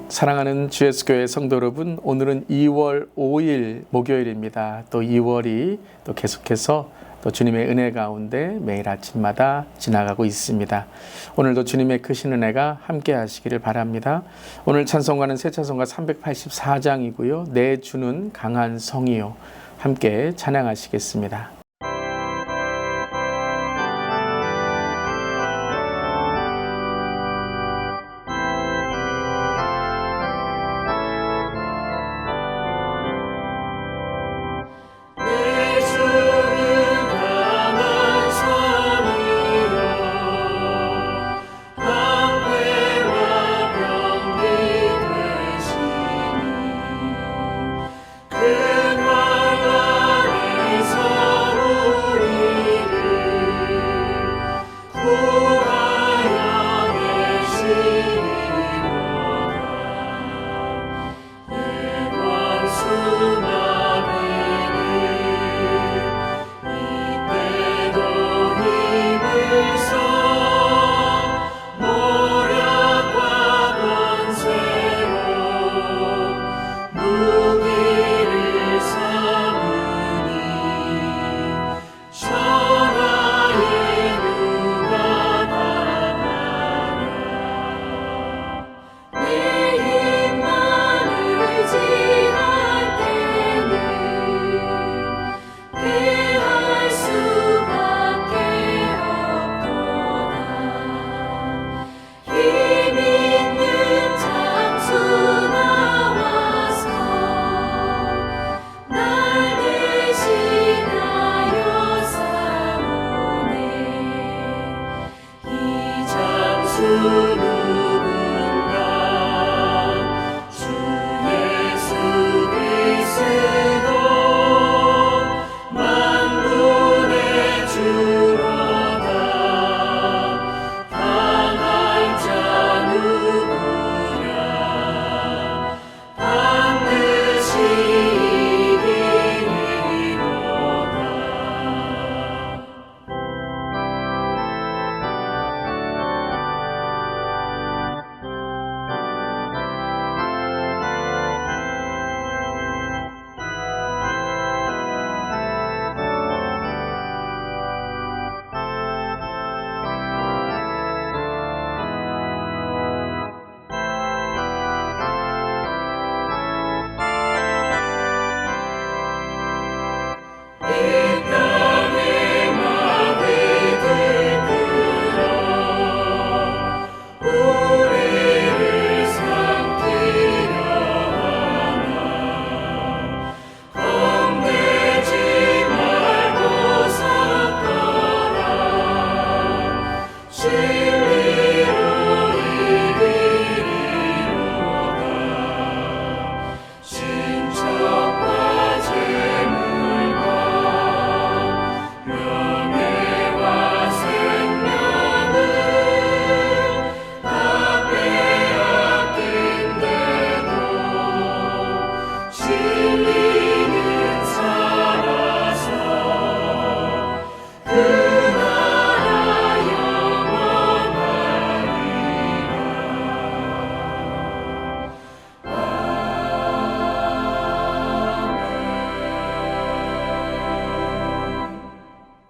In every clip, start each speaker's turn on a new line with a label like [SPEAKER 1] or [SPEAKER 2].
[SPEAKER 1] 사랑하는 GS교회 성도 여러분, 오늘은 2월 5일 목요일입니다. 또 2월이 또 계속해서 또 주님의 은혜 가운데 매일 아침마다 지나가고 있습니다. 오늘도 주님의 크신 은혜가 함께 하시기를 바랍니다. 오늘 찬송가는 새 찬송가 384장이고요. 내 주는 강한 성이요. 함께 찬양하시겠습니다.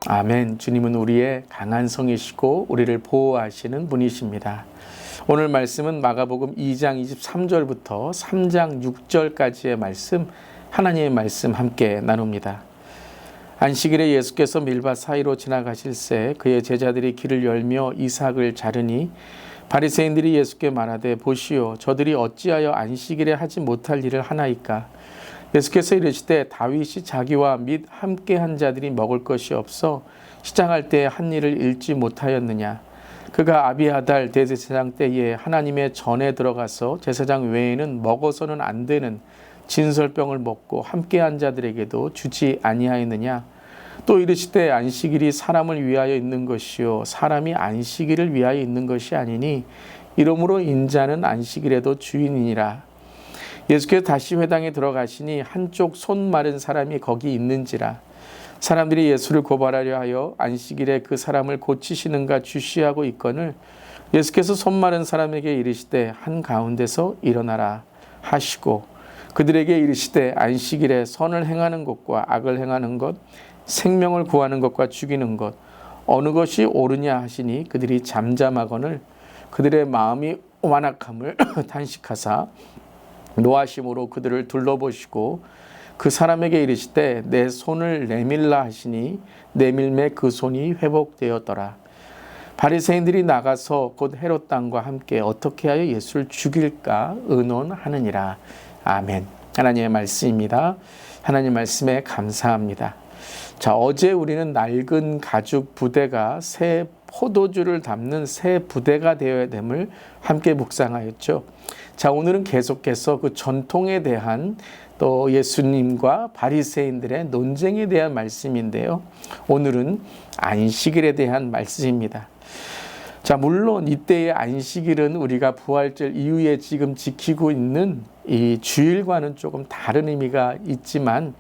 [SPEAKER 1] 아멘. 주님은 우리의 강한 성이시고 우리를 보호하시는 분이십니다. 오늘 말씀은 마가복음 2장 23절부터 3장 6절까지의 말씀, 하나님의 말씀 함께 나눕니다. 안식일에 예수께서 밀밭 사이로 지나가실새 그의 제자들이 길을 열며 이삭을 자르니 바리새인들이 예수께 말하되 보시오, 저들이 어찌하여 안식일에 하지 못할 일을 하나이까? 예수께서 이르시되 다윗이 자기와 및 함께한 자들이 먹을 것이 없어 시장할 때 한 일을 잃지 못하였느냐? 그가 아비아달 대제사장 때에 하나님의 전에 들어가서 제사장 외에는 먹어서는 안 되는 진설병을 먹고 함께한 자들에게도 주지 아니하였느냐? 또 이르시되 안식일이 사람을 위하여 있는 것이요 사람이 안식일을 위하여 있는 것이 아니니 이러므로 인자는 안식일에도 주인이니라. 예수께서 다시 회당에 들어가시니 한쪽 손 마른 사람이 거기 있는지라. 사람들이 예수를 고발하려 하여 안식일에 그 사람을 고치시는가 주시하고 있거늘 예수께서 손 마른 사람에게 이르시되 한가운데서 일어나라 하시고 그들에게 이르시되 안식일에 선을 행하는 것과 악을 행하는 것, 생명을 구하는 것과 죽이는 것 어느 것이 옳으냐 하시니 그들이 잠잠하거늘 그들의 마음이 완악함을 탄식하사 노하심으로 그들을 둘러보시고 그 사람에게 이르시되 내 손을 내밀라 하시니 내밀매 그 손이 회복되었더라. 바리새인들이 나가서 곧 헤롯 왕과 함께 어떻게 하여 예수를 죽일까 의논하느니라. 아멘. 하나님의 말씀입니다. 하나님 말씀에 감사합니다. 자, 어제 우리는 낡은 가죽 부대가 새 포도주를 담는 새 부대가 되어야 됨을 함께 묵상하였죠. 자, 오늘은 계속해서 그 전통에 대한 또 예수님과 바리새인들의 논쟁에 대한 말씀인데요. 오늘은 안식일에 대한 말씀입니다. 자, 물론 이때의 안식일은 우리가 부활절 이후에 지금 지키고 있는 이 주일과는 조금 다른 의미가 있지만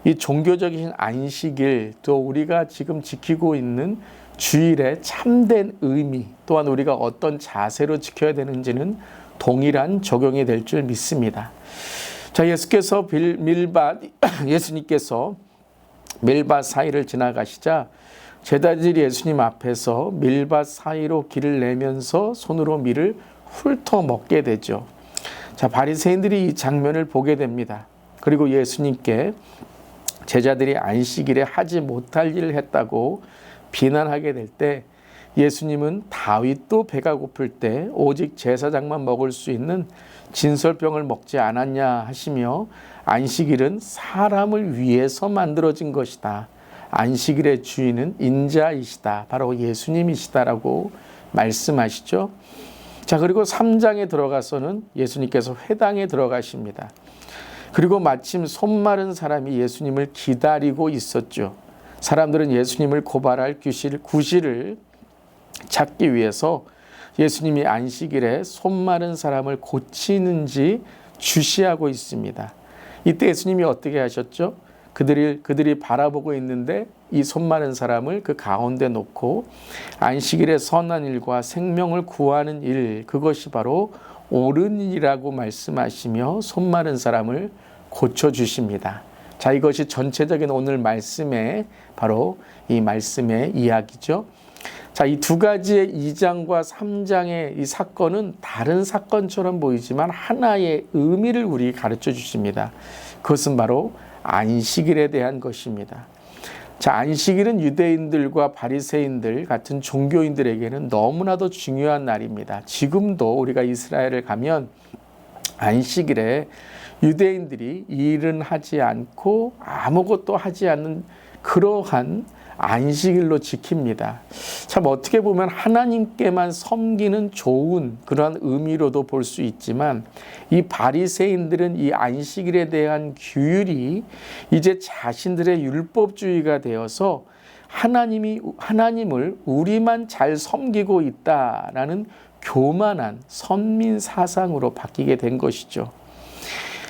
[SPEAKER 1] 이 종교적인 안식일 또 우리가 지금 지키고 있는 주일의 참된 의미 또한 우리가 어떤 자세로 지켜야 되는지는 동일한 적용이 될 줄 믿습니다. 자, 예수님께서 밀밭 사이를 지나가시자 제자들이 예수님 앞에서 밀밭 사이로 길을 내면서 손으로 밀을 훑어 먹게 되죠. 자, 바리새인들이 이 장면을 보게 됩니다. 그리고 예수님께 제자들이 안식일에 하지 못할 일을 했다고 비난하게 될 때 예수님은 다윗도 배가 고플 때 오직 제사장만 먹을 수 있는 진설병을 먹지 않았냐 하시며 안식일은 사람을 위해서 만들어진 것이다. 안식일의 주인은 인자이시다. 바로 예수님이시다라고 말씀하시죠. 자, 그리고 3장에 들어가서는 예수님께서 회당에 들어가십니다. 그리고 마침 손 마른 사람이 예수님을 기다리고 있었죠. 사람들은 예수님을 고발할 구실을 찾기 위해서 예수님이 안식일에 손 마른 사람을 고치는지 주시하고 있습니다. 이때 예수님이 어떻게 하셨죠? 그들이 바라보고 있는데 이 손 마른 사람을 그 가운데 놓고 안식일의 선한 일과 생명을 구하는 일, 그것이 바로 옳은 일이라고 말씀하시며 손 마른 사람을 고쳐주십니다. 자, 이것이 전체적인 오늘 말씀의 바로 이 말씀의 이야기죠. 자, 이 두 가지의 2장과 3장의 이 사건은 다른 사건처럼 보이지만 하나의 의미를 우리에게 가르쳐 주십니다. 그것은 바로 안식일에 대한 것입니다. 자, 안식일은 유대인들과 바리새인들 같은 종교인들에게는 너무나도 중요한 날입니다. 지금도 우리가 이스라엘을 가면 안식일에 유대인들이 일은 하지 않고 아무것도 하지 않는 그러한 안식일로 지킵니다. 참 어떻게 보면 하나님께만 섬기는 좋은 그러한 의미로도 볼 수 있지만 이 바리새인들은 이 안식일에 대한 규율이 이제 자신들의 율법주의가 되어서 하나님을 우리만 잘 섬기고 있다라는 교만한 선민 사상으로 바뀌게 된 것이죠.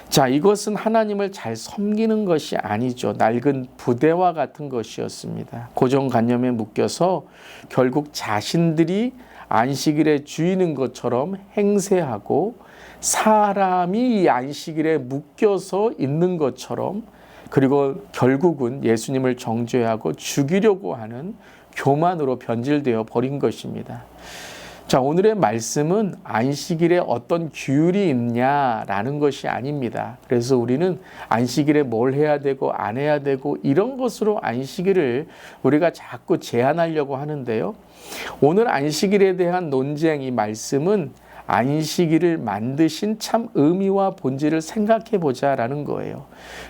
[SPEAKER 1] 자, 이것은 하나님을 잘 섬기는 것이 아니죠. 낡은 부대와 같은 것이었습니다. 고정관념에 묶여서 결국 자신들이 안식일의 주인인 것처럼 행세하고 사람이 이 안식일에 묶여서 있는 것처럼 그리고 결국은 예수님을 정죄하고 죽이려고 하는 교만으로 변질되어 버린 것입니다. 자, 오늘의 말씀은 안식일에 어떤 규율이 있냐라는 것이 아닙니다. 그래서 우리는 안식일에 뭘 해야 되고 안 해야 되고 이런 것으로 안식일을 우리가 자꾸 제한하려고 하는데요. 오늘 안식일에 대한 논쟁, 이 말씀은 안식일을 만드신 참 의미와 본질을 생각해 보자라는 거예요.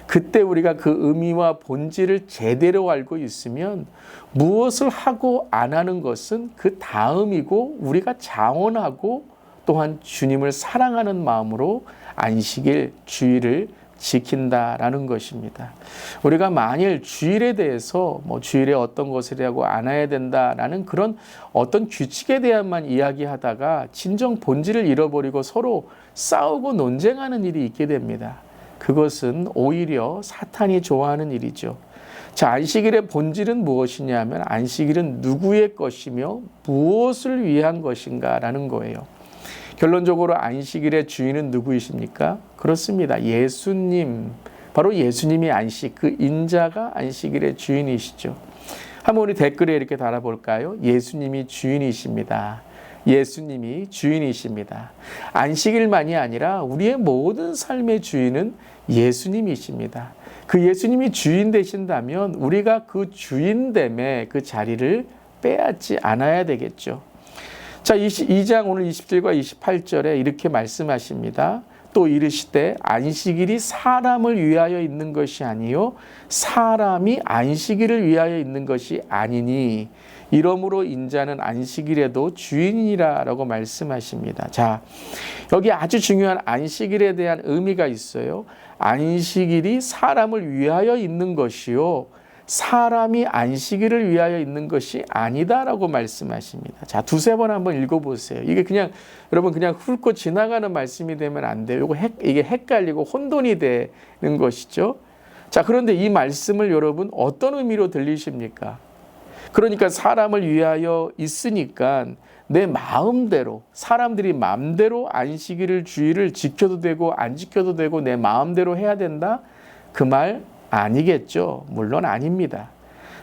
[SPEAKER 1] 그때 우리가 그 의미와 본질을 제대로 알고 있으면 무엇을 하고 안 하는 것은 그 다음이고 우리가 자원하고 또한 주님을 사랑하는 마음으로 안식일, 주일을 지킨다라는 것입니다. 우리가 만일 주일에 대해서 주일에 어떤 것을 하고 안 해야 된다라는 그런 어떤 규칙에 대한만 이야기하다가 진정 본질을 잃어버리고 서로 싸우고 논쟁하는 일이 있게 됩니다. 그것은 오히려 사탄이 좋아하는 일이죠. 자, 안식일의 본질은 무엇이냐 하면 안식일은 누구의 것이며 무엇을 위한 것인가라는 거예요. 결론적으로 안식일의 주인은 누구이십니까? 그렇습니다. 예수님. 바로 예수님이 안식, 그 인자가 안식일의 주인이시죠. 한번 우리 댓글에 이렇게 달아볼까요? 예수님이 주인이십니다. 예수님이 주인이십니다. 안식일만이 아니라 우리의 모든 삶의 주인은 예수님이십니다. 그 예수님이 주인 되신다면 우리가 그 주인됨의 그 자리를 빼앗지 않아야 되겠죠. 자, 2장 오늘 27과 28절에 이렇게 말씀하십니다. 또 이르시되 안식일이 사람을 위하여 있는 것이 아니요 사람이 안식일을 위하여 있는 것이 아니니 이러므로 인자는 안식일에도 주인이라라고 말씀하십니다. 자, 여기 아주 중요한 안식일에 대한 의미가 있어요. 안식일이 사람을 위하여 있는 것이요 사람이 안식일을 위하여 있는 것이 아니다라고 말씀하십니다. 자, 두세 번 한번 읽어보세요. 이게 그냥 여러분 그냥 훑고 지나가는 말씀이 되면 안 돼요. 이게 헷갈리고 혼돈이 되는 것이죠. 자, 그런데 이 말씀을 여러분 어떤 의미로 들리십니까? 그러니까 사람을 위하여 있으니까 내 마음대로 사람들이 마음대로 안식일을 주일을 지켜도 되고 안 지켜도 되고 내 마음대로 해야 된다? 그 말 아니겠죠. 물론 아닙니다.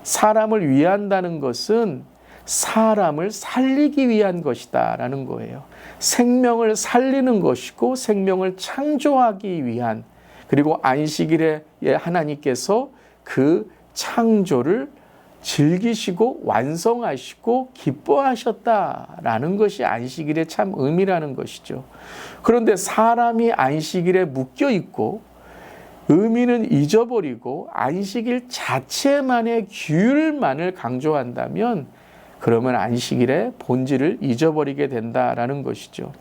[SPEAKER 1] 사람을 위한다는 것은 사람을 살리기 위한 것이다라는 거예요. 생명을 살리는 것이고 생명을 창조하기 위한, 그리고 안식일에 하나님께서 그 창조를 즐기시고 완성하시고 기뻐하셨다라는 것이 안식일의 참 의미라는 것이죠. 그런데 사람이 안식일에 묶여 있고 의미는 잊어버리고 안식일 자체만의 규율만을 강조한다면 그러면 안식일의 본질을 잊어버리게 된다라는 것이죠.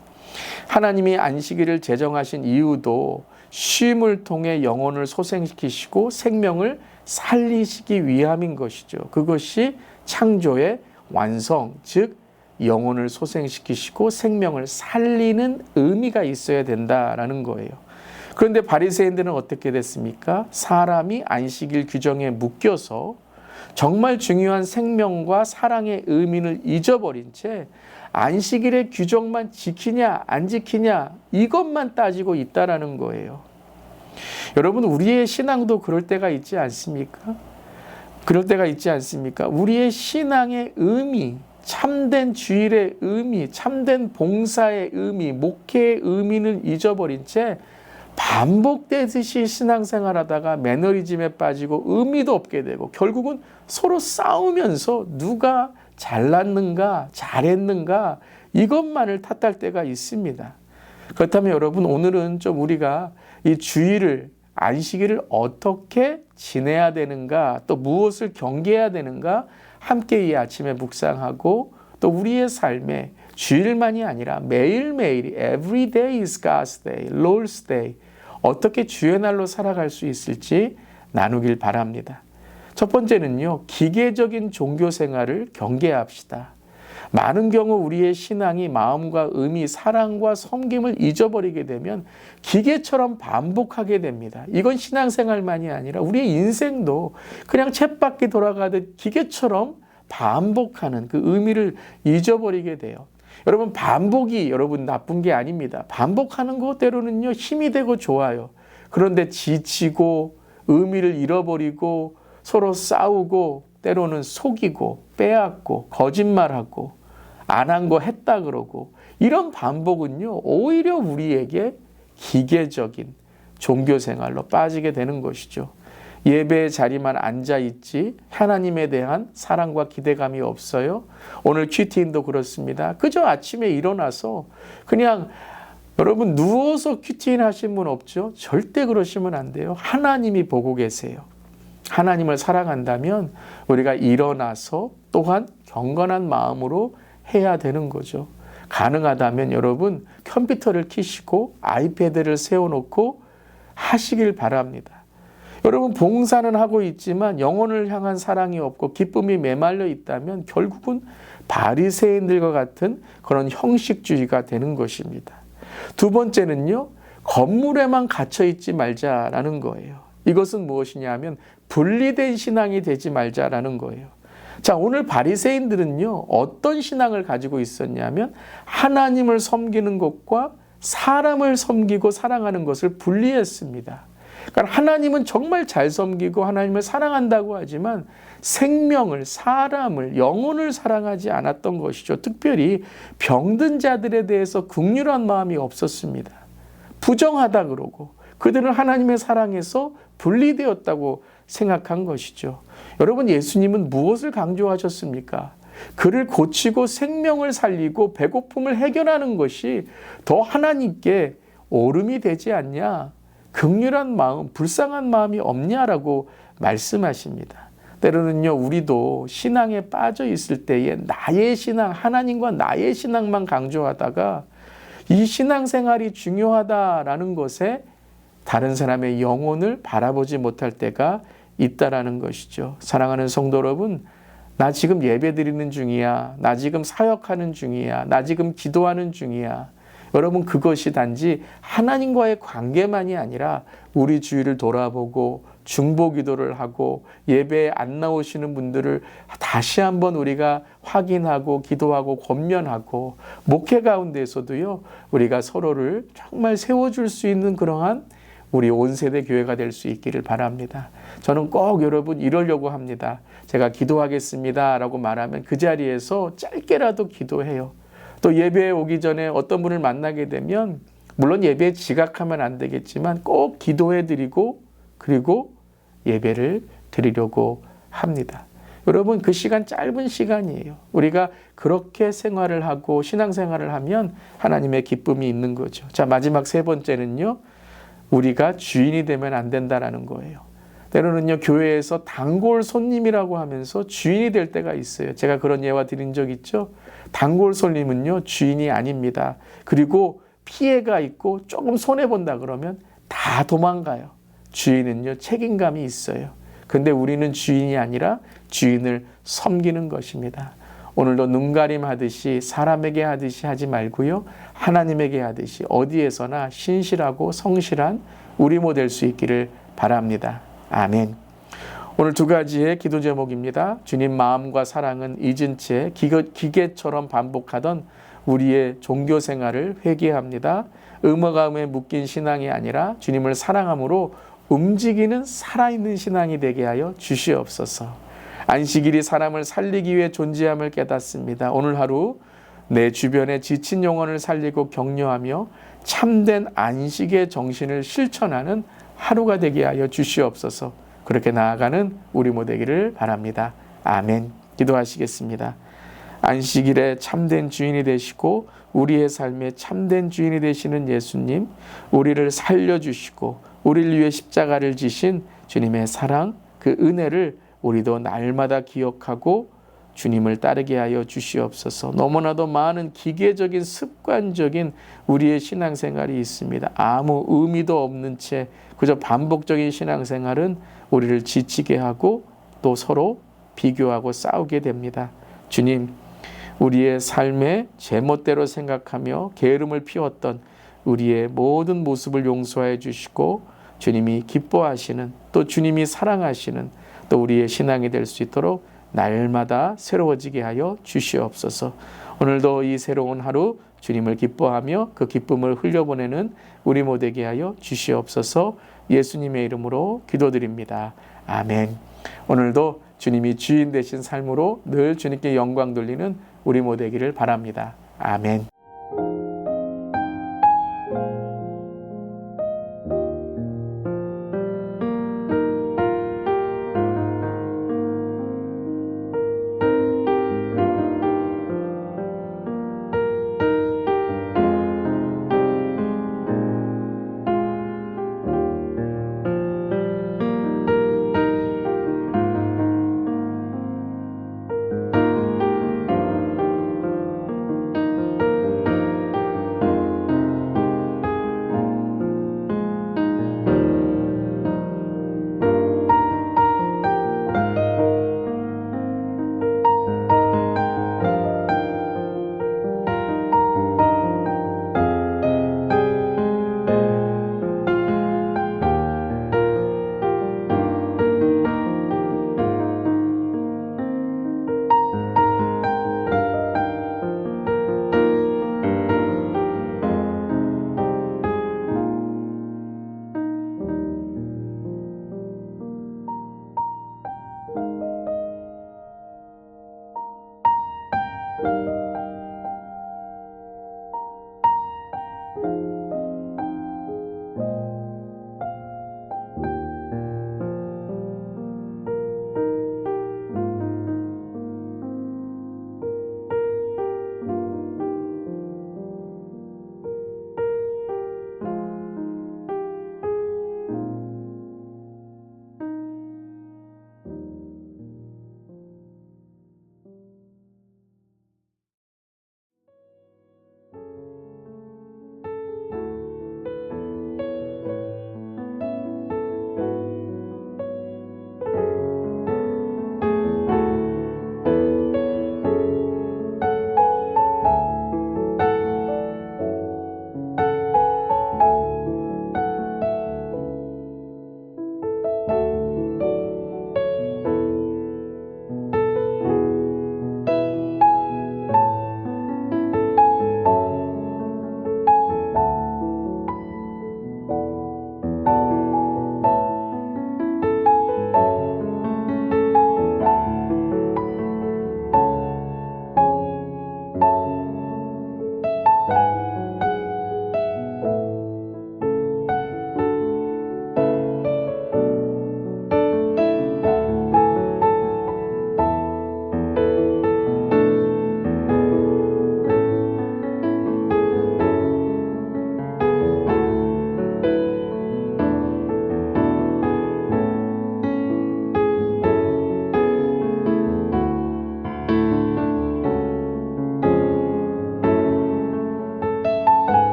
[SPEAKER 1] 하나님이 안식일을 제정하신 이유도 쉼을 통해 영혼을 소생시키시고 생명을 살리시기 위함인 것이죠. 그것이 창조의 완성, 즉 영혼을 소생시키시고 생명을 살리는 의미가 있어야 된다라는 거예요. 그런데 바리새인들은 어떻게 됐습니까? 사람이 안식일 규정에 묶여서 정말 중요한 생명과 사랑의 의미를 잊어버린 채 안식일의 규정만 지키냐 안 지키냐 이것만 따지고 있다라는 거예요. 여러분, 우리의 신앙도 그럴 때가 있지 않습니까? 그럴 때가 있지 않습니까? 우리의 신앙의 의미, 참된 주일의 의미, 참된 봉사의 의미, 목회의 의미는 잊어버린 채 반복되듯이 신앙생활하다가 매너리즘에 빠지고 의미도 없게 되고 결국은 서로 싸우면서 누가 잘났는가 잘했는가 이것만을 탓할 때가 있습니다. 그렇다면 여러분, 오늘은 좀 우리가 이 주일을, 안식일을 어떻게 지내야 되는가, 또 무엇을 경계해야 되는가 함께 이 아침에 묵상하고 또 우리의 삶에 주일만이 아니라 매일매일이 Every day is God's day, Lord's day 어떻게 주의 날로 살아갈 수 있을지 나누길 바랍니다. 첫 번째는요, 기계적인 종교 생활을 경계합시다. 많은 경우 우리의 신앙이 마음과 의미, 사랑과 섬김을 잊어버리게 되면 기계처럼 반복하게 됩니다. 이건 신앙생활만이 아니라 우리의 인생도 그냥 쳇바퀴 돌아가듯 기계처럼 반복하는 그 의미를 잊어버리게 돼요. 여러분, 반복이 여러분 나쁜 게 아닙니다. 반복하는 것 때로는요 힘이 되고 좋아요. 그런데 지치고 의미를 잃어버리고 서로 싸우고 때로는 속이고 빼앗고 거짓말하고 안 한 거 했다 그러고 이런 반복은요 오히려 우리에게 기계적인 종교생활로 빠지게 되는 것이죠. 예배의 자리만 앉아있지 하나님에 대한 사랑과 기대감이 없어요. 오늘 큐티인도 그렇습니다. 그저 아침에 일어나서 그냥 여러분 누워서 큐티인 하신 분 없죠? 절대 그러시면 안 돼요. 하나님이 보고 계세요. 하나님을 사랑한다면 우리가 일어나서 또한 경건한 마음으로 해야 되는 거죠. 가능하다면 여러분 컴퓨터를 켜시고 아이패드를 세워놓고 하시길 바랍니다. 여러분, 봉사는 하고 있지만 영혼을 향한 사랑이 없고 기쁨이 메말려 있다면 결국은 바리새인들과 같은 그런 형식주의가 되는 것입니다. 두 번째는요, 건물에만 갇혀 있지 말자라는 거예요. 이것은 무엇이냐 하면 분리된 신앙이 되지 말자라는 거예요. 자, 오늘 바리새인들은요, 어떤 신앙을 가지고 있었냐면 하나님을 섬기는 것과 사람을 섬기고 사랑하는 것을 분리했습니다. 그러니까 하나님은 정말 잘 섬기고 하나님을 사랑한다고 하지만 생명을, 사람을, 영혼을 사랑하지 않았던 것이죠. 특별히 병든 자들에 대해서 긍휼한 마음이 없었습니다. 부정하다 그러고 그들은 하나님의 사랑에서 분리되었다고 생각한 것이죠. 여러분, 예수님은 무엇을 강조하셨습니까? 그를 고치고 생명을 살리고 배고픔을 해결하는 것이 더 하나님께 오름이 되지 않냐? 긍휼한 마음, 불쌍한 마음이 없냐라고 말씀하십니다. 때로는요, 우리도 신앙에 빠져 있을 때에 나의 신앙, 하나님과 나의 신앙만 강조하다가 이 신앙생활이 중요하다라는 것에 다른 사람의 영혼을 바라보지 못할 때가 있다라는 것이죠. 사랑하는 성도 여러분, 나 지금 예배 드리는 중이야. 나 지금 사역하는 중이야. 나 지금 기도하는 중이야. 여러분, 그것이 단지 하나님과의 관계만이 아니라 우리 주위를 돌아보고 중보 기도를 하고 예배에 안 나오시는 분들을 다시 한번 우리가 확인하고 기도하고 권면하고 목회 가운데에서도요, 우리가 서로를 정말 세워줄 수 있는 그러한 우리 온 세대 교회가 될 수 있기를 바랍니다. 저는 꼭 여러분 이러려고 합니다. 제가 기도하겠습니다 라고 말하면 그 자리에서 짧게라도 기도해요. 또 예배에 오기 전에 어떤 분을 만나게 되면 물론 예배에 지각하면 안 되겠지만 꼭 기도해드리고 그리고 예배를 드리려고 합니다. 여러분, 그 시간 짧은 시간이에요. 우리가 그렇게 생활을 하고 신앙생활을 하면 하나님의 기쁨이 있는 거죠. 자, 마지막 세 번째는요, 우리가 주인이 되면 안 된다라는 거예요. 때로는요, 교회에서 단골 손님이라고 하면서 주인이 될 때가 있어요. 제가 그런 예화 드린 적 있죠. 단골 손님은요, 주인이 아닙니다. 그리고 피해가 있고 조금 손해본다 그러면 다 도망가요. 주인은요, 책임감이 있어요. 근데 우리는 주인이 아니라 주인을 섬기는 것입니다. 오늘도 눈가림 하듯이 사람에게 하듯이 하지 말고요, 하나님에게 하듯이 어디에서나 신실하고 성실한 우리 모델 수 있기를 바랍니다. 아멘. 오늘 두 가지의 기도 제목입니다. 주님 마음과 사랑은 잊은 채 기계처럼 반복하던 우리의 종교 생활을 회개합니다. 의무감에 묶인 신앙이 아니라 주님을 사랑함으로 움직이는 살아있는 신앙이 되게 하여 주시옵소서. 안식일이 사람을 살리기 위해 존재함을 깨닫습니다. 오늘 하루 내 주변의 지친 영혼을 살리고 격려하며 참된 안식의 정신을 실천하는 하루가 되게 하여 주시옵소서. 그렇게 나아가는 우리 모두 되기를 바랍니다. 아멘. 기도하시겠습니다. 안식일에 참된 주인이 되시고 우리의 삶에 참된 주인이 되시는 예수님, 우리를 살려주시고 우리를 위해 십자가를 지신 주님의 사랑, 그 은혜를 우리도 날마다 기억하고 주님을 따르게 하여 주시옵소서. 너무나도 많은 기계적인 습관적인 우리의 신앙생활이 있습니다. 아무 의미도 없는 채 그저 반복적인 신앙생활은 우리를 지치게 하고 또 서로 비교하고 싸우게 됩니다. 주님, 우리의 삶에 제멋대로 생각하며 게으름을 피웠던 우리의 모든 모습을 용서해 주시고 주님이 기뻐하시는, 또 주님이 사랑하시는 또 우리의 신앙이 될 수 있도록 날마다 새로워지게 하여 주시옵소서. 오늘도 이 새로운 하루 주님을 기뻐하며 그 기쁨을 흘려보내는 우리 모두 되게 하여 주시옵소서. 예수님의 이름으로 기도드립니다. 아멘. 오늘도 주님이 주인 되신 삶으로 늘 주님께 영광 돌리는 우리 모두 되기를 바랍니다. 아멘.